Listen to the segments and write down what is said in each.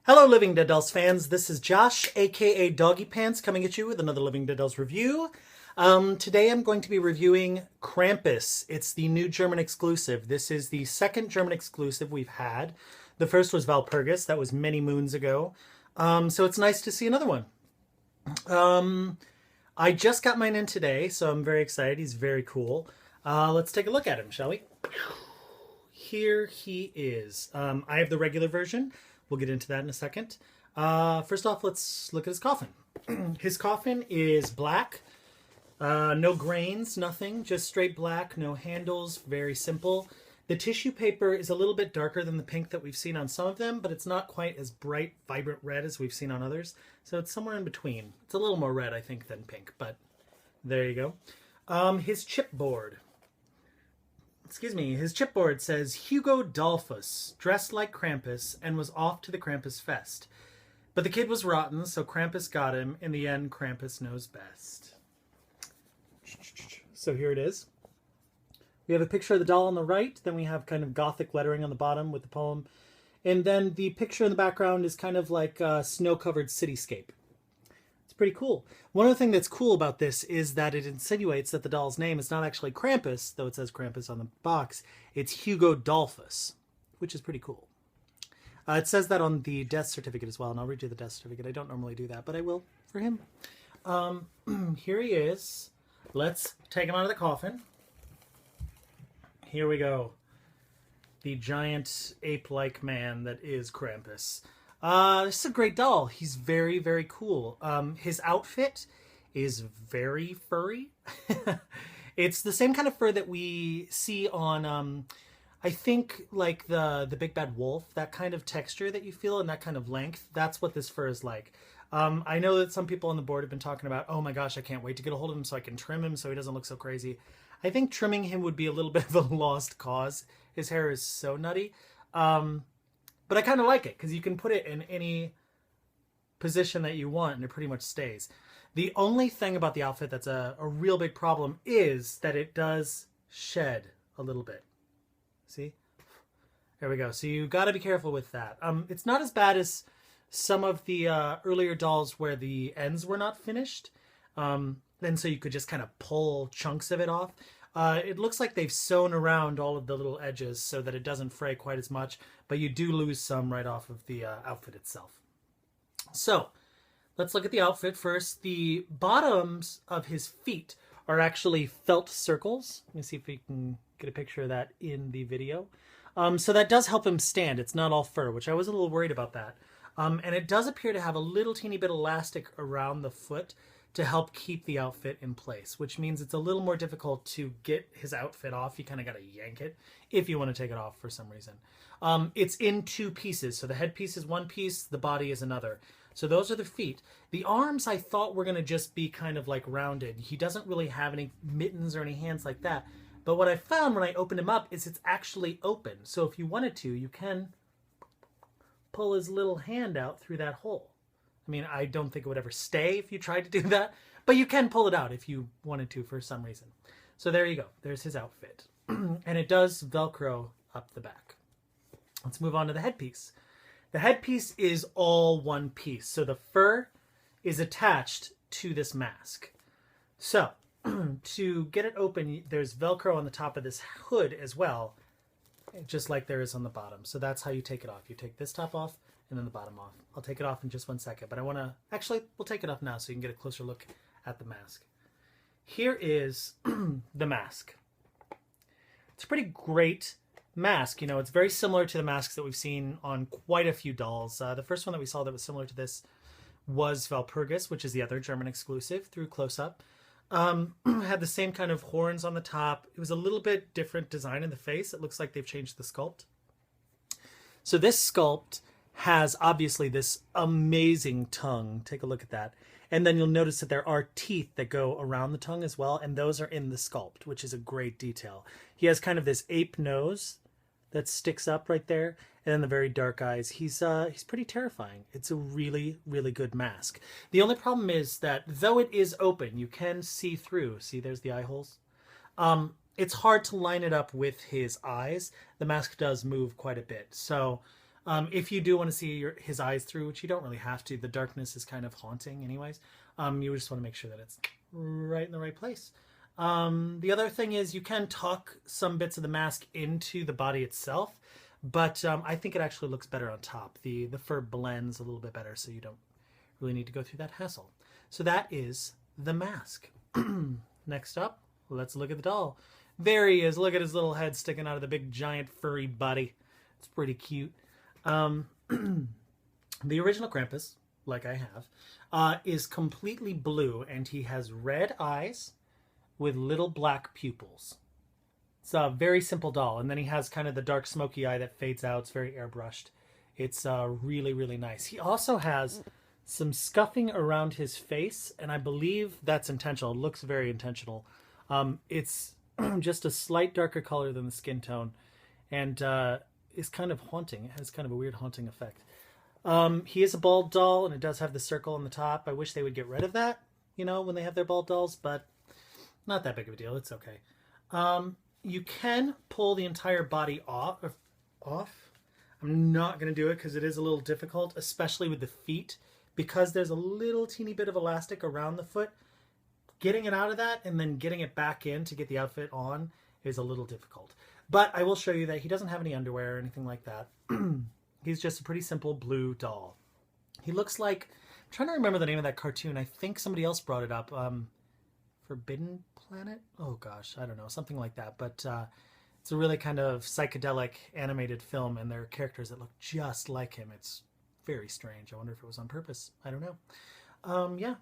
Hello, Living Dead Dolls fans. This is Josh, aka Doggiepants, coming at you with another Living Dead Dolls review. Today I'm going to be reviewing Krampus. It's the new German exclusive. This is the second German exclusive we've had. The first was Walpurgis. That was many moons ago. So it's nice to see another one. I just got mine in today, so I'm very excited. He's very cool. Let's take a look at him, shall we? Here he is. I have the regular version. We'll get into that in a second. First off, let's look at his coffin. His coffin is black. No grains, nothing. Just straight black, no handles, very simple. The tissue paper is a little bit darker than the pink that we've seen on some of them, but it's not quite as bright, vibrant red as we've seen on others. So it's somewhere in between. It's a little more red, I think, than pink, but there you go. His chipboard. His chipboard says, Hugo Dollfuss, dressed like Krampus, and was off to the Krampus Fest. But the kid was rotten, so Krampus got him. In the end, Krampus knows best. So here it is. We have a picture of the doll on the right, then we have kind of gothic lettering on the bottom with the poem. And then the picture in the background is kind of like a snow-covered cityscape. It's pretty cool. One other thing that's cool about this is that it insinuates that the doll's name is not actually Krampus, though it says Krampus on the box. It's Hugo Dollfuss, which is pretty cool. It says that on the death certificate as well, and I'll read you the death certificate. I don't normally do that, but I will for him. Here he is. Let's take him out of the coffin. Here we go. The giant ape-like man that is Krampus. This is a great doll. He's very, very cool. His outfit is very furry. It's the same kind of fur that we see on, I think, like the Big Bad Wolf. That kind of texture that you feel and that kind of length. That's what this fur is like. I know that some people on the board have been talking about, oh my gosh, I can't wait to get a hold of him so I can trim him so he doesn't look so crazy. I think trimming him would be a little bit of a lost cause. His hair is so nutty. But I kind of like it because you can put it in any position that you want and it pretty much stays. The only thing about the outfit that's a real big problem is that it does shed a little bit. See? There we go. So you got to be careful with that. It's not as bad as some of the earlier dolls where the ends were not finished. And so you could just kind of pull chunks of it off. It looks like they've sewn around all of the little edges so that it doesn't fray quite as much, but you do lose some right off of the outfit itself. So let's look at the outfit first. The bottoms of his feet are actually felt circles. Let me see if we can get a picture of that in the video. So that does help him stand. It's not all fur, which I was a little worried about that. And it does appear to have a little teeny bit of elastic around the foot to help keep the outfit in place, which means it's a little more difficult to get his outfit off. You kind of got to yank it if you want to take it off for some reason. It's in two pieces. So the headpiece is one piece, the body is another. So those are the feet. The arms I thought were going to just be kind of like rounded. He doesn't really have any mittens or any hands like that. But what I found when I opened him up is it's actually open. So if you wanted to, you can pull his little hand out through that hole. I mean, I don't think it would ever stay if you tried to do that, but you can pull it out if you wanted to for some reason. So there you go. There's his outfit. And it does Velcro up the back. Let's move on to the headpiece. The headpiece is all one piece. So the fur is attached to this mask. So to get it open, there's Velcro on the top of this hood as well, just like there is on the bottom. So that's how you take it off. You take this top off and then the bottom off. I'll take it off in just one second, but I want to, actually, we'll take it off now so you can get a closer look at the mask. Here is the mask. It's a pretty great mask. You know, it's very similar to the masks that we've seen on quite a few dolls. The first one that we saw that was similar to this was Walpurgis, which is the other German exclusive through close-up. Had the same kind of horns on the top. It was a little bit different design in the face. It looks like they've changed the sculpt. So this sculpt has obviously this amazing tongue. Take a look at that. And then you'll notice that there are teeth that go around the tongue as well, and those are in the sculpt, which is a great detail. He has kind of this ape nose that sticks up right there, and then the very dark eyes. He's pretty terrifying. It's a really, really good mask. The only problem is that though it is open, you can see through. See, there's the eye holes. It's hard to line it up with his eyes. The mask does move quite a bit. So If you do want to see his eyes through, which you don't really have to, the darkness is kind of haunting anyways. You just want to make sure that it's right in the right place. The other thing is you can tuck some bits of the mask into the body itself, but I think it actually looks better on top. The fur blends a little bit better, so you don't really need to go through that hassle. So that is the mask. Next up, let's look at the doll. There he is. Look at his little head sticking out of the big giant furry body. It's pretty cute. The original Krampus, like I have, is completely blue, and he has red eyes with little black pupils. It's a very simple doll, and then he has kind of the dark smoky eye that fades out. It's very airbrushed. It's really, really nice. He also has some scuffing around his face, and I believe that's intentional. It looks very intentional. It's just a slight darker color than the skin tone, and is kind of haunting. It has kind of a weird haunting effect. He is a bald doll, and it does have the circle on the top. I wish they would get rid of that, you know, when they have their bald dolls, but not that big of a deal. It's okay. You can pull the entire body off. I'm not going to do it because it is a little difficult, especially with the feet, because there's a little teeny bit of elastic around the foot. Getting it out of that and then getting it back in to get the outfit on is a little difficult. But I will show you that he doesn't have any underwear or anything like that. He's just a pretty simple blue doll. He looks like... I'm trying to remember the name of that cartoon. I think somebody else brought it up. Forbidden Planet? Oh gosh, I don't know. Something like that. But it's a really kind of psychedelic animated film, and there are characters that look just like him. It's very strange. I wonder if it was on purpose. I don't know. Yeah.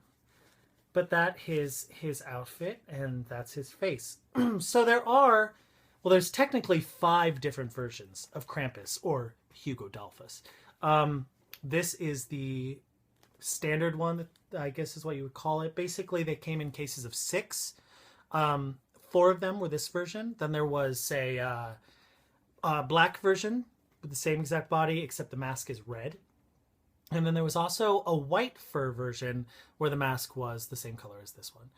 But that is his outfit, and that's his face. So there's technically 5 different versions of Krampus, or Hugo Dolphus. This is the standard one, that I guess is what you would call it. Basically, they came in cases of 6. 4 of them were this version. Then there was a black version with the same exact body, except the mask is red. And then there was also a white fur version where the mask was the same color as this one.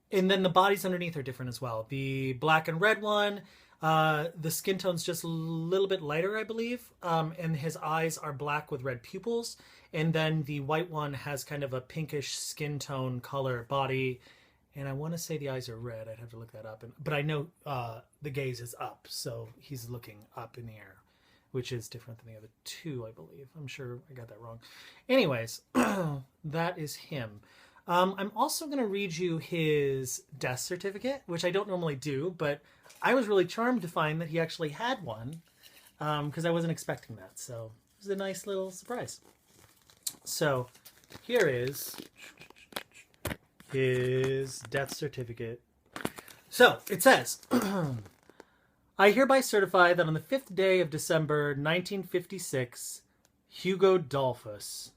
And then the bodies underneath are different as well. The black and red one, the skin tone's just a little bit lighter, I believe. And his eyes are black with red pupils. And then the white one has kind of a pinkish skin tone color body. And I want to say the eyes are red. I'd have to look that up. But I know the gaze is up, so he's looking up in the air, which is different than the other 2, I believe. I'm sure I got that wrong. Anyways, that is him. I'm also going to read you his death certificate, which I don't normally do, but I was really charmed to find that he actually had one, because I wasn't expecting that. So it was a nice little surprise. So here is his death certificate. So it says... I hereby certify that on the 5th day of December, 1956, Hugo Dolphus.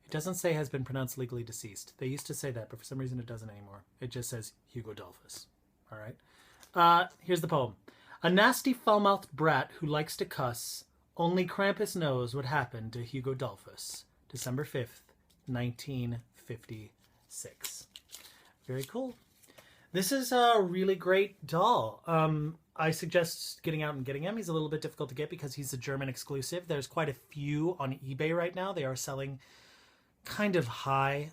It doesn't say has been pronounced legally deceased. They used to say that, but for some reason it doesn't anymore. It just says Hugo Dolphus. All right. Here's the poem. A nasty foul-mouthed brat who likes to cuss. Only Krampus knows what happened to Hugo Dolphus. December 5th, 1956. Very cool. This is a really great doll. I suggest getting out and getting him. He's a little bit difficult to get because he's a German exclusive. There's quite a few on eBay right now. They are selling kind of high.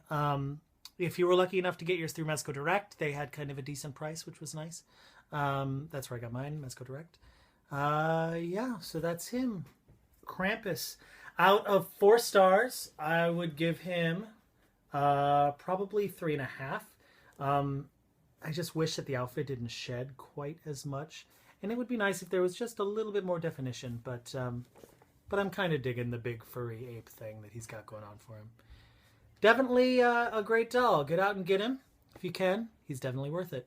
If you were lucky enough to get yours through Mezco Direct, they had kind of a decent price, which was nice. That's where I got mine, Mezco Direct. Yeah, so that's him. Krampus. Out of 4 stars, I would give him probably 3.5. I just wish that the outfit didn't shed quite as much. And it would be nice if there was just a little bit more definition, but I'm kind of digging the big furry ape thing that he's got going on for him. Definitely a great doll. Get out and get him if you can. He's definitely worth it.